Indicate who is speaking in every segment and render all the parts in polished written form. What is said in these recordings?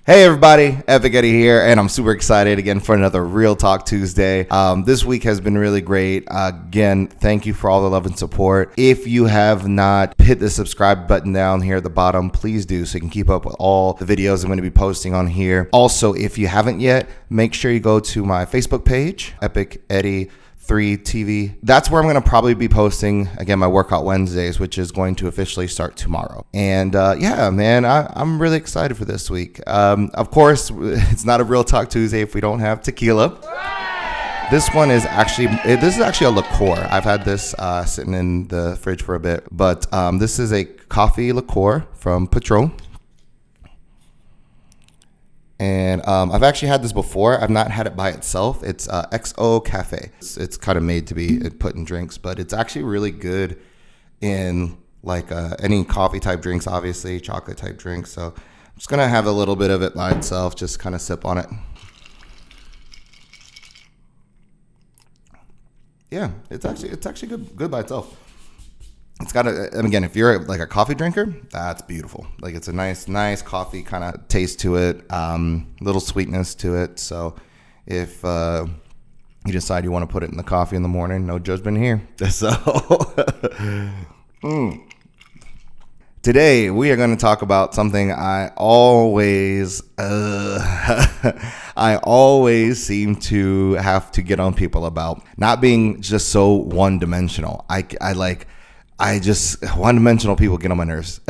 Speaker 1: Hey everybody, Epic Eddie here, and I'm super excited again for another Real Talk Tuesday. This week has been really great. Again, thank you for all the love and support. If you have not hit the subscribe button down here at the bottom, please do so you can keep up with all the videos I'm going to be posting on here. Also, if you haven't yet, make sure you go to my Facebook page, Epic Eddie 3 TV. That's where I'm going to probably be posting, again, my Workout Wednesdays, which is going to officially start tomorrow. And yeah, man, I'm really excited for this week. Of course, it's not a Real Talk Tuesday if we don't have tequila. This is actually a liqueur. I've had this sitting in the fridge for a bit, but this is a coffee liqueur from Patron. And I've actually had this before. I've not had it by itself. It's XO Cafe. It's kind of made to be put in drinks, but it's actually really good in like any coffee type drinks, obviously, chocolate type drinks. So I'm just going to have a little bit of it by itself, just kind of sip on it. Yeah, it's actually good by itself. It's got and again, if you're like a coffee drinker, that's beautiful. Like it's a nice coffee kind of taste to it, little sweetness to it. So if you decide you want to put it in the coffee in the morning, no judgment here. So today we are going to talk about something I always seem to have to get on people about, not being just so one-dimensional. One-dimensional people get on my nerves.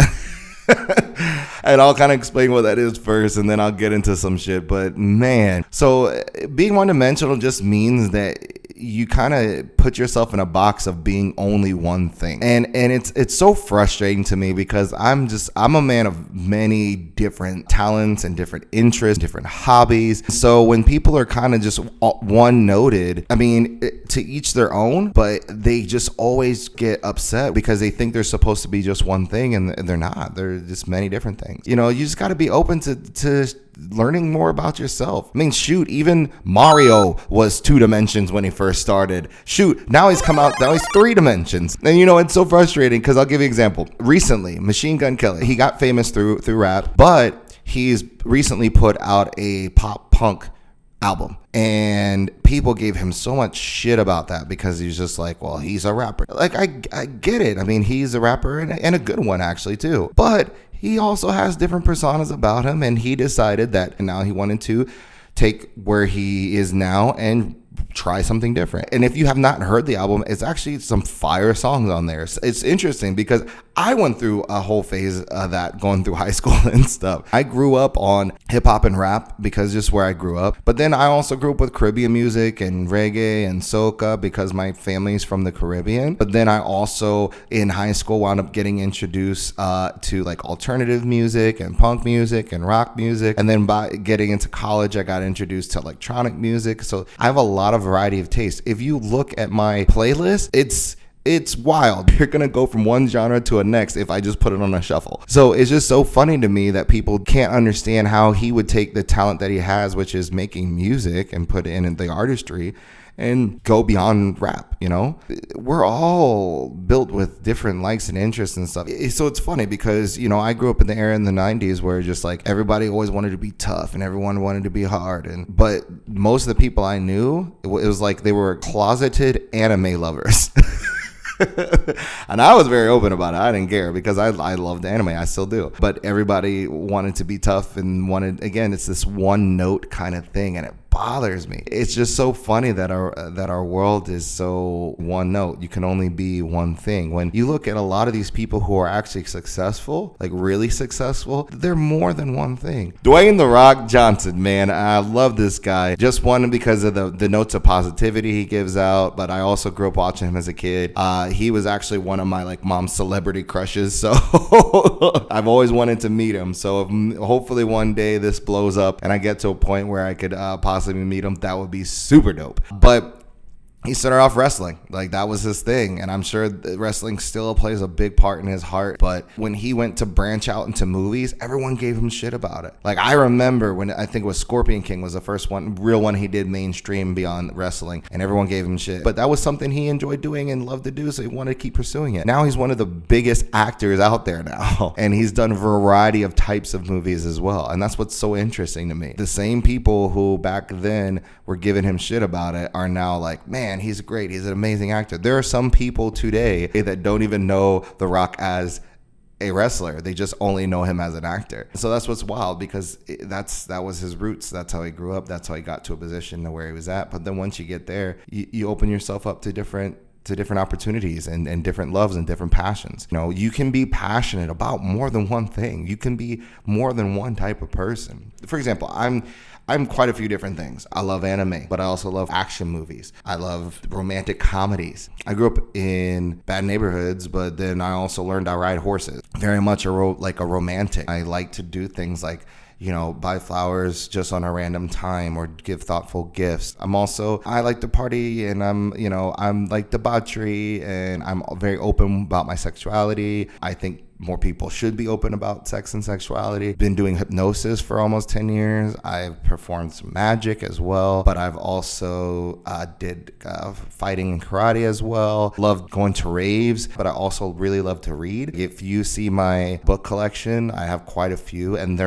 Speaker 1: And I'll kind of explain what that is first, and then I'll get into some shit. But man, so being one-dimensional just means that you kind of put yourself in a box of being only one thing. And it's so frustrating to me because I'm a man of many different talents and different interests, different hobbies. So when people are kind of just one-noted, I mean, to each their own, but they just always get upset because they think they're supposed to be just one thing, and they're not. They're just many different things. You know, you just got to be open to learning more about yourself. I mean, shoot, even Mario was 2 dimensions when he first started. Shoot, now he's 3 dimensions. And you know, it's so frustrating because I'll give you an example. Recently, Machine Gun Kelly, he got famous through rap, but he's recently put out a pop punk album, and people gave him so much shit about that because he's just like, well, he's a rapper. Like, I get it. I mean, he's a rapper and a good one actually too, but he also has different personas about him, and he decided that now he wanted to take where he is now and try something different. And if you have not heard the album, it's actually some fire songs on there. It's interesting because I went through a whole phase of that going through high school and stuff. I grew up on hip hop and rap because just where I grew up. But then I also grew up with Caribbean music and reggae and soca because my family's from the Caribbean. But then I also in high school wound up getting introduced to like alternative music and punk music and rock music. And then by getting into college, I got introduced to electronic music. So I have a lot of variety of taste. If you look at my playlist, it's wild. You're gonna go from one genre to a next if I just put it on a shuffle. So it's just so funny to me that people can't understand how he would take the talent that he has, which is making music, and put it in the artistry and go beyond rap. You know, we're all built with different likes and interests and stuff. So it's funny because, you know, I grew up in the era in the 90s where just like everybody always wanted to be tough and everyone wanted to be hard. But most of the people I knew, it was like they were closeted anime lovers. And I was very open about it. I didn't care because I loved anime. I still do. But everybody wanted to be tough and again, it's this one note kind of thing, and it bothers me. It's just so funny that our world is so one note. You can only be one thing. When you look at a lot of these people who are actually successful, like really successful, they're more than one thing. Dwayne "The Rock" Johnson, man, I love this guy. Just one because of the notes of positivity he gives out, but I also grew up watching him as a kid. He was actually one of my like mom's celebrity crushes, so I've always wanted to meet him. So if, hopefully one day this blows up and I get to a point where I could possibly meet him, that would be super dope. But he started off wrestling. Like, that was his thing. And I'm sure wrestling still plays a big part in his heart. But when he went to branch out into movies, everyone gave him shit about it. Like, I remember when I think it was Scorpion King was the first real one he did mainstream beyond wrestling. And everyone gave him shit. But that was something he enjoyed doing and loved to do. So he wanted to keep pursuing it. Now he's one of the biggest actors out there now. And he's done a variety of types of movies as well. And that's what's so interesting to me. The same people who back then were giving him shit about it are now like, man, he's great. He's an amazing actor. There are some people today that don't even know The Rock as a wrestler. They just only know him as an actor. So that's what's wild, because that was his roots. That's how he grew up. That's how he got to a position to where he was at. But then once you get there, you open yourself up to different opportunities and different loves and different passions. You know, you can be passionate about more than one thing. You can be more than one type of person. For example, I'm quite a few different things. I love anime, but I also love action movies. I love romantic comedies. I grew up in bad neighborhoods, but then I also learned I ride horses. Very much like a romantic. I like to do things like, you know, buy flowers just on a random time or give thoughtful gifts. I like to party, and I'm like debauchery, and I'm very open about my sexuality. I think more people should be open about sex and sexuality. Been doing hypnosis for almost 10 years. I've performed some magic as well, but I've also did fighting and karate as well. Love going to raves, but I also really love to read. If you see my book collection, I have quite a few, and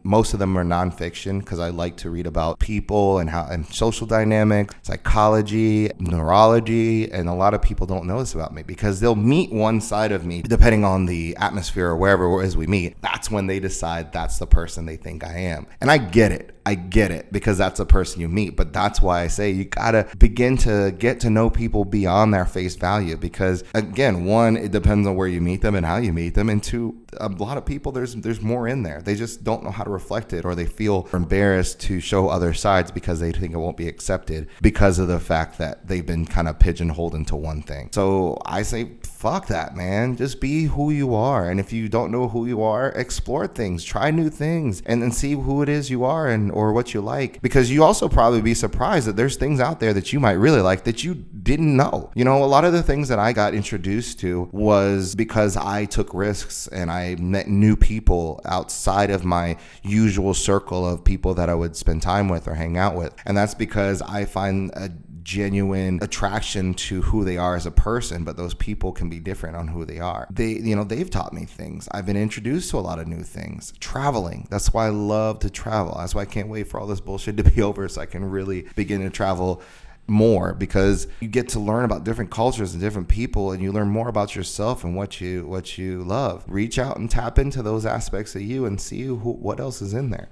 Speaker 1: most of them are nonfiction, because I like to read about people and social dynamics, psychology, neurology, and a lot of people don't know this about me because they'll meet one side of me depending on the atmosphere or wherever it is we meet. That's when they decide that's the person they think I am. And I get it because that's a person you meet. But that's why I say you gotta begin to get to know people beyond their face value, because again, one, it depends on where you meet them and how you meet them, and two, a lot of people, there's more in there. They just don't know how to reflect it, or they feel embarrassed to show other sides because they think it won't be accepted because of the fact that they've been kind of pigeonholed into one thing. So I say, fuck that, man. Just be who you are. And if you don't know who you are, explore things, try new things, and then see who it is you are or what you like. Because you also probably be surprised that there's things out there that you might really like that you didn't know. You know, a lot of the things that I got introduced to was because I took risks and I met new people outside of my usual circle of people that I would spend time with or hang out with. And that's because I find a genuine attraction to who they are as a person, but those people can be different on who they are. They've taught me things. I've been introduced to a lot of new things. Traveling. That's why I love to travel. That's why I can't wait for all this bullshit to be over so I can really begin to travel more, because you get to learn about different cultures and different people, and you learn more about yourself and what you love. Reach out and tap into those aspects of you and see what else is in there.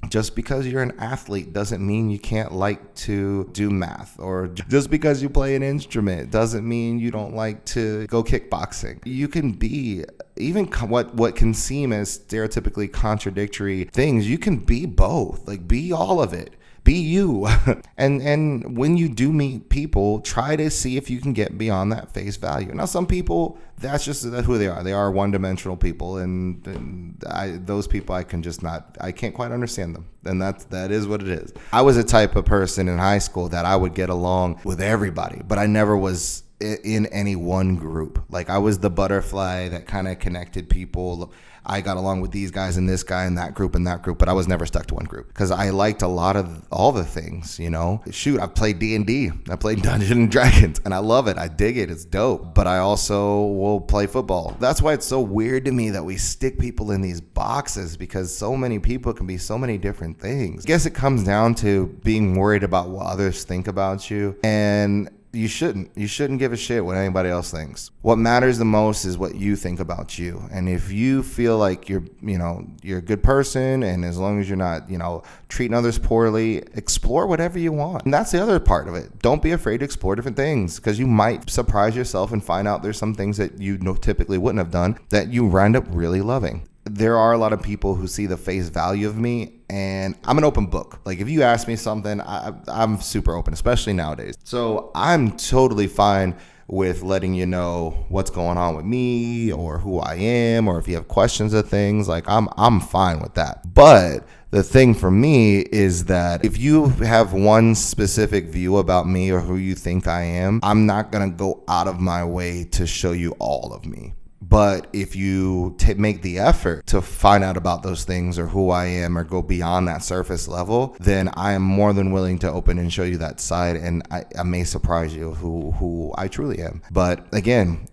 Speaker 1: Just because you're an athlete doesn't mean you can't like to do math, or just because you play an instrument doesn't mean you don't like to go kickboxing. You can be even what can seem as stereotypically contradictory things. You can be both. Like, be all of it. Be you. and when you do meet people, try to see if you can get beyond that face value. Now, some people, that's just who they are. They are one-dimensional people, and those people I can't quite understand them. And that is what it is. I was a type of person in high school that I would get along with everybody, but I never was in any one group. Like, I was the butterfly that kind of connected people. I got along with these guys and this guy and that group, but I was never stuck to one group because I liked a lot of all the things, you know. Shoot, I played D&D. I played Dungeons and Dragons, and I love it. I dig it. It's dope. But I also will play football. That's why it's so weird to me that we stick people in these boxes, because so many people can be so many different things. I guess it comes down to being worried about what others think about you, and you shouldn't give a shit what anybody else thinks. What matters the most is what you think about you. And if you feel like you're a good person, and as long as you're not, treating others poorly, explore whatever you want. And that's the other part of it. Don't be afraid to explore different things, because you might surprise yourself and find out there's some things that you typically wouldn't have done that you wind up really loving. There are a lot of people who see the face value of me, and I'm an open book. Like, if you ask me something, I'm super open, especially nowadays. So I'm totally fine with letting you know what's going on with me or who I am, or if you have questions of things, like I'm fine with that. But The thing for me is that if you have one specific view about me or who you think I am, I'm not going to go out of my way to show you all of me. But if you make the effort to find out about those things or who I am or go beyond that surface level, then I am more than willing to open and show you that side. And I may surprise you who I truly am. But again,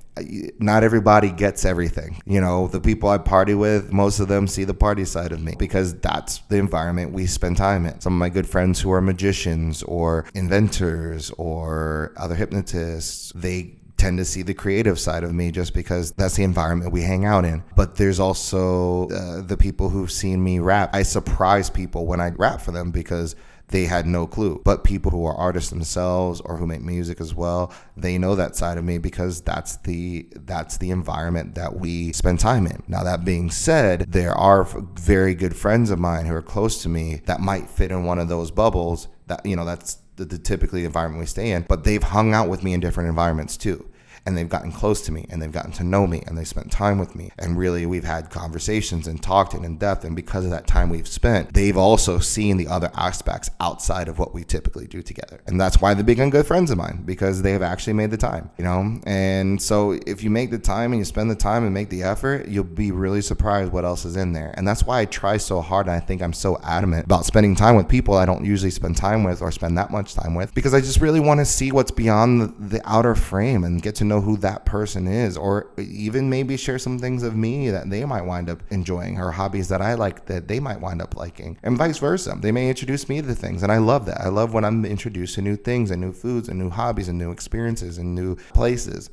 Speaker 1: not everybody gets everything. You know, the people I party with, most of them see the party side of me because that's the environment we spend time in. Some of my good friends who are magicians or inventors or other hypnotists, they tend to see the creative side of me just because that's the environment we hang out in. But there's also the people who've seen me rap. I surprise people when I rap for them because they had no clue. But people who are artists themselves or who make music as well, they know that side of me because that's the environment that we spend time in. Now, that being said, there are very good friends of mine who are close to me that might fit in one of those bubbles that, you know, that's the typically environment we stay in, but they've hung out with me in different environments too. And they've gotten close to me and they've gotten to know me and they spent time with me. And really, we've had conversations and talked in depth. And because of that time we've spent, they've also seen the other aspects outside of what we typically do together. And that's why they become good friends of mine, because they have actually made the time, you know? And so if you make the time and you spend the time and make the effort, you'll be really surprised what else is in there. And that's why I try so hard. And I think I'm so adamant about spending time with people I don't usually spend time with or spend that much time with, because I just really want to see what's beyond the outer frame and get to know who that person is, or even maybe share some things of me that they might wind up enjoying, or hobbies that I like that they might wind up liking, and vice versa. They may introduce me to things, and I love that. I love when I'm introduced to new things and new foods and new hobbies and new experiences and new places.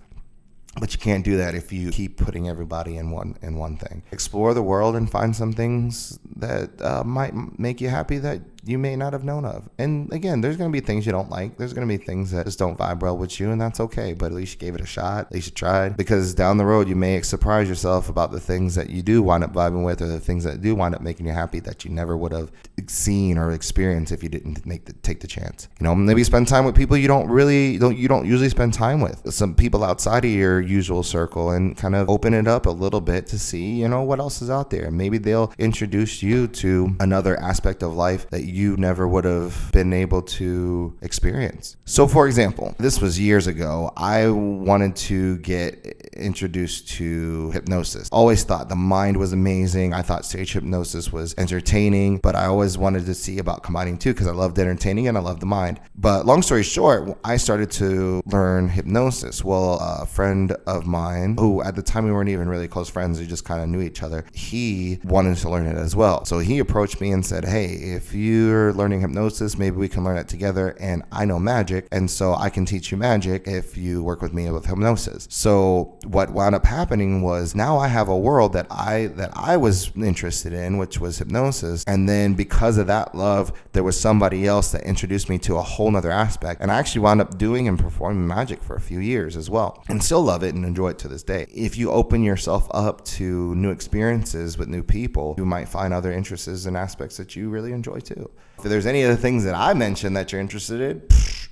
Speaker 1: But you can't do that if you keep putting everybody in one thing. Explore the world and find some things that might make you happy that you may not have known of. And again, there's going to be things you don't like. There's going to be things that just don't vibe well with you, and that's okay. But at least you gave it a shot. At least you tried. Because down the road, you may surprise yourself about the things that you do wind up vibing with, or the things that do wind up making you happy that you never would have seen or experienced if you didn't take the chance. You know, maybe spend time with people you don't usually spend time with. Some people outside of your usual circle, and kind of open it up a little bit to see, you know, what else is out there. Maybe they'll introduce you to another aspect of life that you never would have been able to experience. So for example, this was years ago. I wanted to get introduced to hypnosis. Always thought the mind was amazing. I thought stage hypnosis was entertaining, but I always wanted to see about combining two because I loved entertaining and I loved the mind. But long story short, I started to learn hypnosis. Well, a friend of mine, who at the time we weren't even really close friends, we just kind of knew each other, he wanted to learn it as well. So he approached me and said, hey, if you're learning hypnosis, maybe we can learn it together, and I know magic, and so I can teach you magic if you work with me with hypnosis. So what wound up happening was, now I have a world that I was interested in, which was hypnosis, and then because of that love, there was somebody else that introduced me to a whole nother aspect, and I actually wound up doing and performing magic for a few years as well, and still love it and enjoy it to this day. If you open yourself up to new experiences with new people, you might find other interests and aspects that you really enjoy too. If there's any of the things that I mentioned that you're interested in,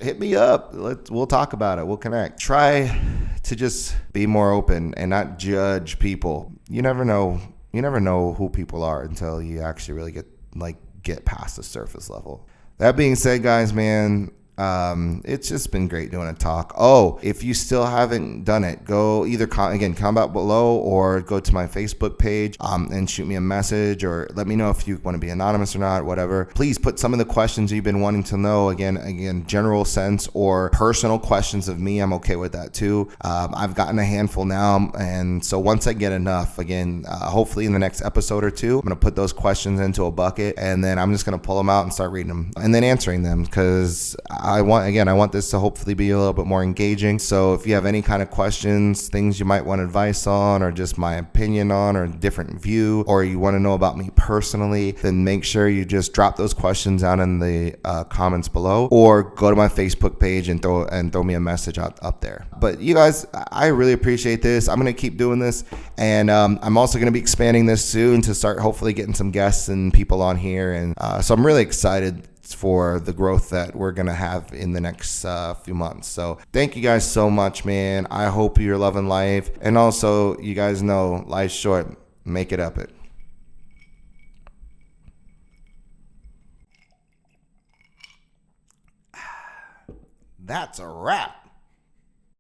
Speaker 1: hit me up. We'll talk about it. We'll connect. Try to just be more open and not judge people. You never know who people are until you actually really get past the surface level. That being said, guys, man, it's just been great doing a talk. Oh, if you still haven't done it, go either comment below or go to my Facebook page and shoot me a message, or let me know if you want to be anonymous or not, whatever. Please put some of the questions you've been wanting to know, again, general sense or personal questions of me. I'm okay with that too. I've gotten a handful now, and so once I get enough, hopefully in the next episode or two, I'm going to put those questions into a bucket, and then I'm just going to pull them out and start reading them and then answering them, because I want this to hopefully be a little bit more engaging. So if you have any kind of questions, things you might want advice on, or just my opinion on, or a different view, or you want to know about me personally, then make sure you just drop those questions out in the comments below, or go to my Facebook page and throw me a message up there. But you guys, I really appreciate this. I'm going to keep doing this, and I'm also going to be expanding this soon to start hopefully getting some guests and people on here. And so I'm really excited for the growth that we're going to have in the next few months. So thank you guys so much, man. I hope you're loving life. And also, you guys know life's short. Make it up it. that's a wrap.